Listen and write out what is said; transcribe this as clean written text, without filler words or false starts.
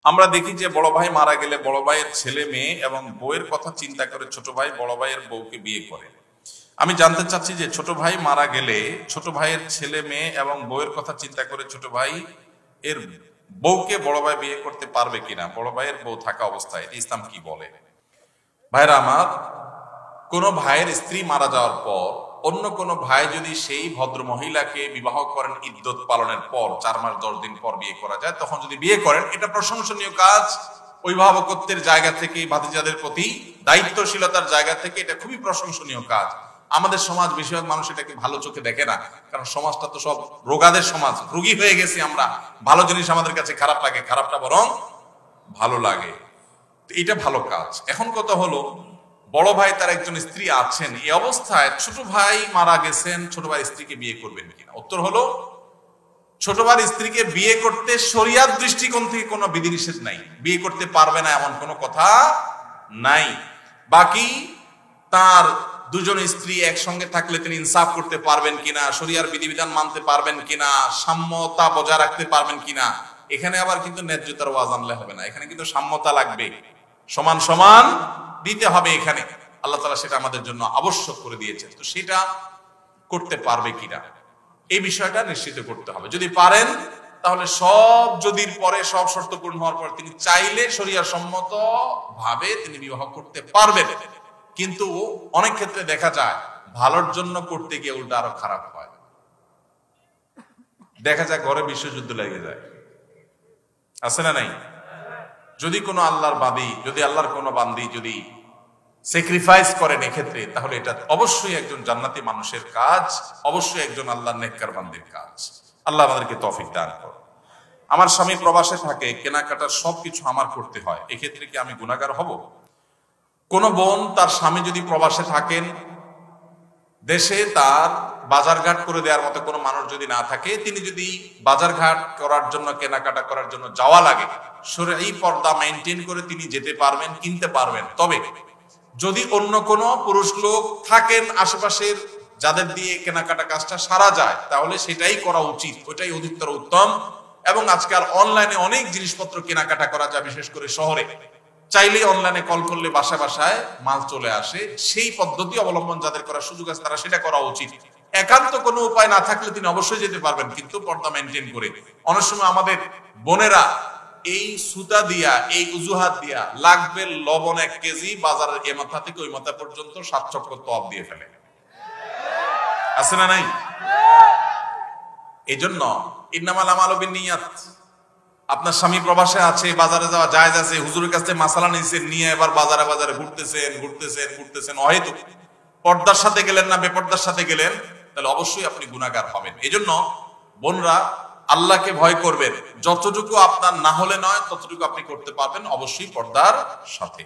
আমরা দেখি যে বড় ভাই মারা গেলে বড় ভাইয়ের ছেলে মেয়ে এবং বউয়ের কথা চিন্তা করে ছোট ভাই বড় ভাইয়ের বউকে বিয়ে করে। আমি জানতে চাচ্ছি যে ছোট ভাই মারা গেলে ছোট ভাইয়ের ছেলে মেয়ে এবং বউয়ের কথা চিন্তা করে ছোট ভাই এর বউকে বড় ভাই বিয়ে করতে পারবে কিনা, বড় ভাইয়ের বউ থাকা অবস্থায় ইসলাম কি বলে? ভাইরা আমার, কোন ভাইয়ের স্ত্রী মারা যাওয়ার পর অন্য কোন ভাই যদি সেই ভদ্র মহিলাকে বিবাহ করেন ইদ্যত পালনের পর 4 মাস 10 দিন পর বিয়ে করা যায়, তখন যদি বিয়ে করেন এটা প্রশংসনীয় কাজ। অভিভাবকত্বের জায়গা থেকে, ভাতিজাদের প্রতি দায়িত্বশীলতার জায়গা থেকে এটা খুবই প্রশংসনীয় কাজ। আমাদের সমাজ বেশিরভাগ মানুষ এটাকে ভালো চোখে দেখে না, কারণ সমাজটা তো সব রোগাদের সমাজ, রোগী হয়ে গেছি আমরা। ভালো জিনিস আমাদের কাছে খারাপ লাগে, খারাপটা বরং ভালো লাগে। এটা ভালো কাজ। এখন কথা হলো, বড় ভাই তার একজন স্ত্রী আছেন, এই অবস্থায় ছোট ভাই মারা গেছেন, ছোট ভাই স্ত্রীকে বিয়ে করবেন কিনা? উত্তর হলো, ছোট ভাই স্ত্রীকে বিয়ে করতে শরিয়াত দৃষ্টিকোণ থেকে কোনো বিধিনিষেধ নাই, বিয়ে করতে পারবে না এমন কোনো কথা নাই। বাকি তার দুজন স্ত্রী একসঙ্গে থাকলে তিনি ইনসাফ করতে পারবেন কিনা, শরিয়ার বিধিবিধান মানতে পারবেন কিনা, সাম্যতা বজায় রাখতে পারবেন কিনা, এখানে আবার কিন্তু ন্যায্যতার ওয়াজ আনলে হবে না, এখানে কিন্তু সাম্যতা লাগবে, সমান সমান দিতে হবে। এখানে আল্লাহ তাআলা সেটা আমাদের জন্য আবশ্যক করে দিয়েছেন। তো সেটা করতে পারবে কিনা এই বিষয়টা নিশ্চিত করতে হবে। যদি পারেন তাহলে সব যদির পরে, সব শর্ত পূর্ণ হওয়ার পরে তিনি চাইলে শরিয়া সম্মত ভাবে তিনি বিবাহ করতে পারবেন। কিন্তু অনেক ক্ষেত্রে দেখা যায় ভালোর জন্য করতে গিয়ে উল্টা আরো খারাপ হয়। দেখা যায় ঘরে বিশ্বযুদ্ধ লেগে যায়, আছে না নাই? যদি কোনো আল্লাহর বান্দী, যদি আল্লাহর কোনো বান্দী যদি স্যাক্রিফাইস করেন এক্ষেত্রে, তাহলে এটা অবশ্যই একজন জান্নাতি মানুষের কাজ, অবশ্যই একজন আল্লাহর নেককার বান্দির কাজ। আল্লাহ আমাদেরকে তৌফিক দান করুন। আমার স্বামী প্রবাসে থাকে, কেনাকাটার সবকিছু আমার করতে হয়, এক্ষেত্রে কি আমি গুনাহগার হব? কোন বোন, তার স্বামী যদি প্রবাসে থাকেন, দেশে তার বাজারঘাট করে দেওয়ার মতো কোনো মানুষ যদি না থাকে, তিনি যদি বাজারঘাট করার জন্য, কেনাকাটা করার জন্য যাওয়া লাগে, শরঈ পর্দা মেইনটেইন করে তিনি যেতে পারবেন, কিনতে পারবেন। তবে যদি অন্য কোনো পুরুষ লোক থাকেন আশেপাশের, যাদের দিয়ে কেনাকাটা কাজটা সারা যায়, তাহলে সেটাই করা উচিত, ওইটাই অধিকতর উত্তম। এবং আজকাল অনলাইনে অনেক জিনিসপত্র কেনাকাটা করা যায়, বিশেষ করে শহরে চাইলেই অনলাইনে কল করলে বাসায় বাসায় মাল চলে আসে। সেই পদ্ধতি অবলম্বন যাদের করার সুযোগ আছে তারা সেটা করা উচিত। একান্ত কোনো উপায় না থাকলে তিনি অবশ্যই যেতে পারবেন, কিন্তু পর্দা মেনটেন করে। অনেক সময় আমাদের বোনেরা এই সুতা দিয়া, এই উজুহাত দিয়া লাগবে লবণ 1 কেজি, বাজারের এ মাথা থেকে ওই মাথা পর্যন্ত 7 চক্কর তওয়াব দিয়ে ফেলে, আছে না নাই? এই জন্য ইন্নামাল আমালু বিন্নিয়াত। আপনার স্বামী প্রবাসে আছে, বাজারে যাওয়া জায়েজ আছে, হুজুরের কাছে মাসালা নিয়েছেন, নিয়ে এবার বাজারে বাজারে ঘুরতেছেন অহেতুক, পর্দার সাথে গেলেন না বেপর্দার সাথে গেলেন, তাহলে অবশ্যই আপনি গুনাহগার হবেন। এই জন্য বোনরা আল্লাহকে ভয় করবেন, যতটুকু আপনার না হলে নয় ততটুকু আপনি করতে পারবেন, অবশ্যই পর্দার সাথে।